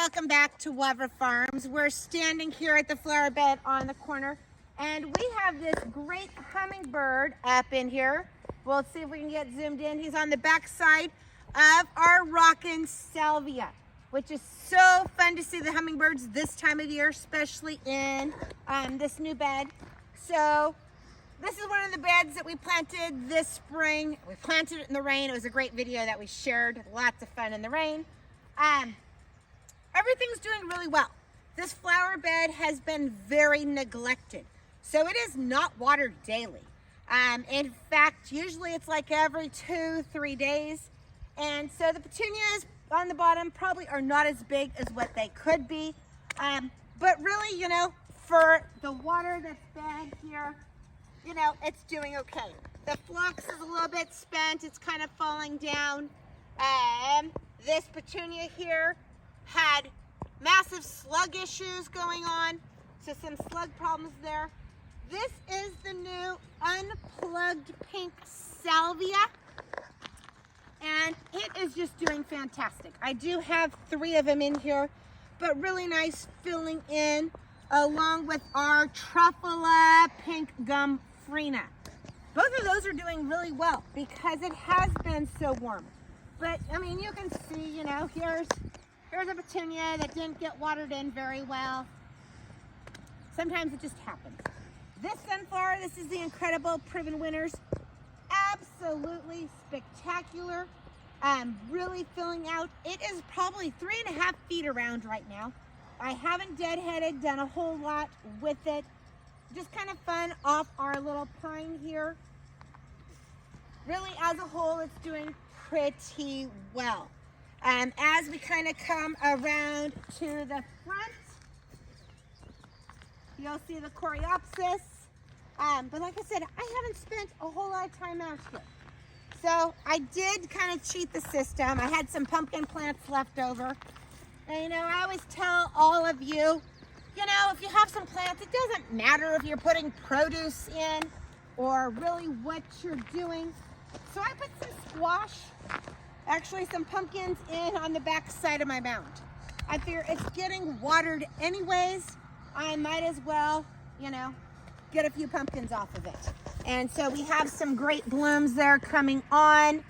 welcome back to Swather Farms. We're standing here at the flower bed on the corner, and we have this great hummingbird up in here. We'll see if we can get zoomed in. He's on the back side of our rockin' salvia, which is so fun to see the hummingbirds this time of year, especially in this new bed. So this is one of the beds that we planted this spring. We planted it in the rain. It was a great video that we shared. Lots of fun in the rain. Everything's doing really well. This flower bed has been very neglected, so it is not watered daily. In fact, usually it's like every 2-3 days. And so the petunias on the bottom probably are not as big as what they could be. But really, you know, for the water that's been here, you know, it's doing okay. The phlox is a little bit spent. It's kind of falling down. This petunia here had massive slug issues going on, so some slug problems there. This is the new unplugged pink salvia, and it is just doing fantastic. I do have 3 of them in here, but really nice filling in, along with our Truffula pink gum frena. Both of those are doing really well because it has been so warm. But I mean, you can see, you know, here's a petunia that didn't get watered in very well. Sometimes it just happens. This sunflower, this is the incredible Proven Winners. Absolutely spectacular. Really filling out. It is probably 3.5 feet around right now. I haven't deadheaded, done a whole lot with it. Just kind of fun off our little pine here. Really, as a whole, it's doing pretty well. As we kind of come around to the front, you'll see the coreopsis. But like I said, I haven't spent a whole lot of time out here. So I did kind of cheat the system. I had some pumpkin plants left over. And you know, I always tell all of you, you know, if you have some plants, it doesn't matter if you're putting produce in or really what you're doing. So I put some squash, actually some pumpkins in on the back side of my mound. I figure it's getting watered anyways. I might as well, you know, get a few pumpkins off of it. And so we have some great blooms there coming on.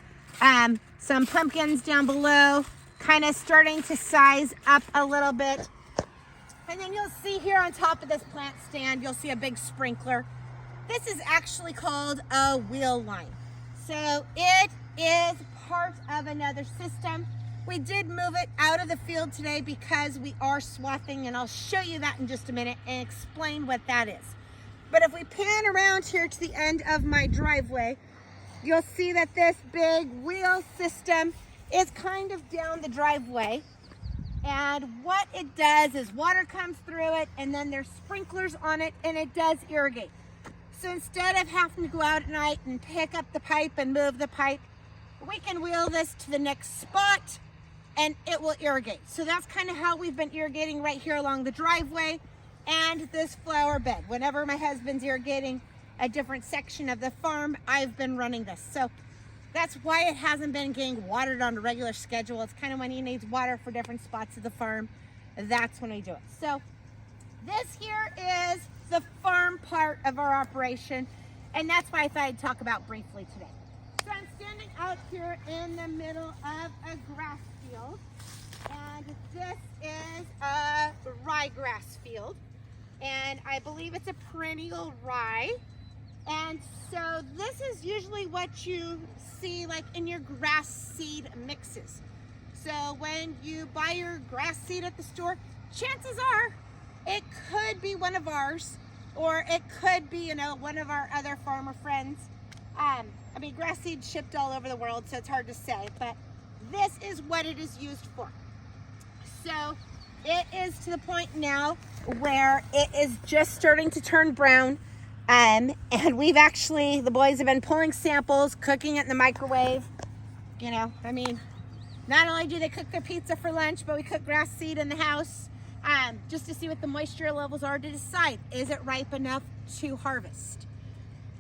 Some pumpkins down below, kind of starting to size up a little bit. And then you'll see here on top of this plant stand, you'll see a big sprinkler. This is actually called a wheel line. So it is part of another system. We did move it out of the field today because we are swathing, and I'll show you that in just a minute and explain what that is. But if we pan around here to the end of my driveway, you'll see that this big wheel system is kind of down the driveway. And what it does is water comes through it, and then there's sprinklers on it, and it does irrigate. So instead of having to go out at night and pick up the pipe and move the pipe, we can wheel this to the next spot and it will irrigate. So that's kind of how we've been irrigating right here along the driveway and this flower bed. Whenever my husband's irrigating a different section of the farm, I've been running this. So that's why it hasn't been getting watered on a regular schedule. It's kind of when he needs water for different spots of the farm, that's when we do it. So this here is the farm part of our operation, and that's why I thought I'd talk about briefly today. So I'm standing out here in the middle of a grass field, and this is a ryegrass field, and I believe it's a perennial rye. And so this is usually what you see like in your grass seed mixes. So when you buy your grass seed at the store, chances are it could be one of ours, or it could be, you know, one of our other farmer friends. I mean, grass seed shipped all over the world, so it's hard to say, but this is what it is used for. So it is to the point now where it is just starting to turn brown. And we've actually, the boys have been pulling samples, cooking it in the microwave. You know, I mean, not only do they cook their pizza for lunch, but we cook grass seed in the house just to see what the moisture levels are to decide, is it ripe enough to harvest?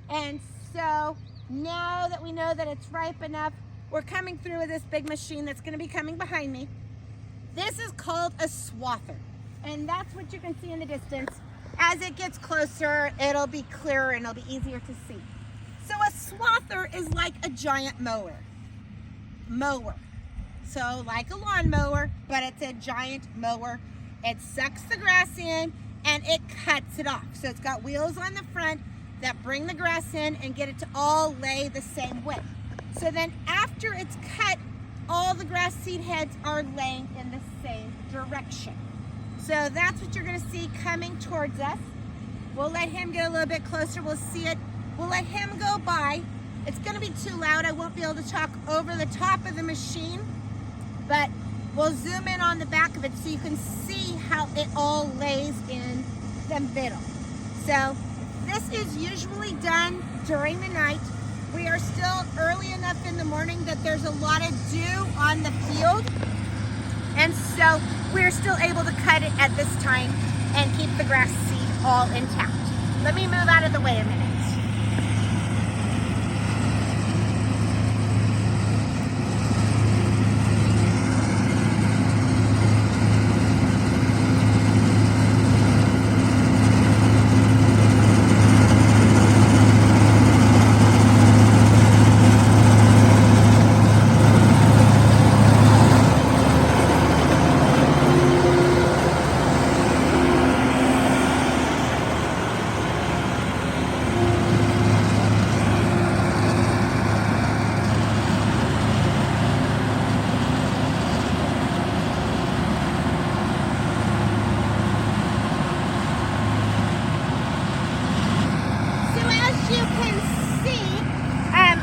And so now that we know that it's ripe enough, we're coming through with this big machine that's going to be coming behind me. This is called a swather, and that's what you can see in the distance. As it gets closer, it'll be clearer and it'll be easier to see. So a swather is like a giant mower. So like a lawnmower, but it's a giant mower. It sucks the grass in and it cuts it off. So it's got wheels on the front that bring the grass in and get it to all lay the same way. So then after it's cut, all the grass seed heads are laying in the same direction. So that's what you're gonna see coming towards us. We'll let him get a little bit closer, we'll see it. We'll let him go by. It's gonna be too loud, I won't be able to talk over the top of the machine, but we'll zoom in on the back of it so you can see how it all lays in the middle. So this is usually done during the night. We are still early enough in the morning that there's a lot of dew on the field, and so we're still able to cut it at this time and keep the grass seed all intact. Let me move out of the way a minute. You can see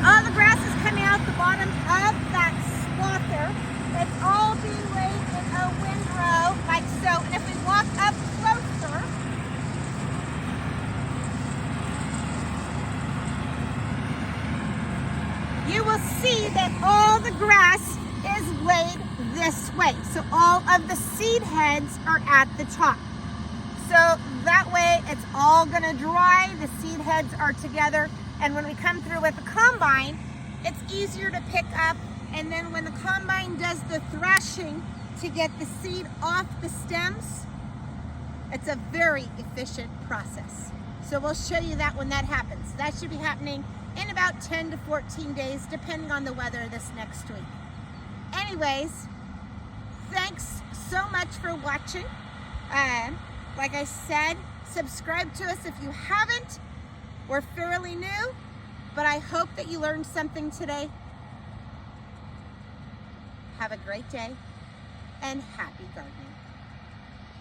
all the grass is coming out the bottom of that swather. It's all being laid in a windrow like so. And if we walk up closer, you will see that all the grass is laid this way. So all of the seed heads are at the top. So that way it's all gonna dry, the seed heads are together, and when we come through with the combine, it's easier to pick up, and then when the combine does the thrashing to get the seed off the stems, it's a very efficient process. So we'll show you that when that happens. That should be happening in about 10 to 14 days, depending on the weather this next week. Anyways, thanks so much for watching. Like I said, subscribe to us if you haven't. We're fairly new, but I hope that you learned something today. Have a great day and happy gardening.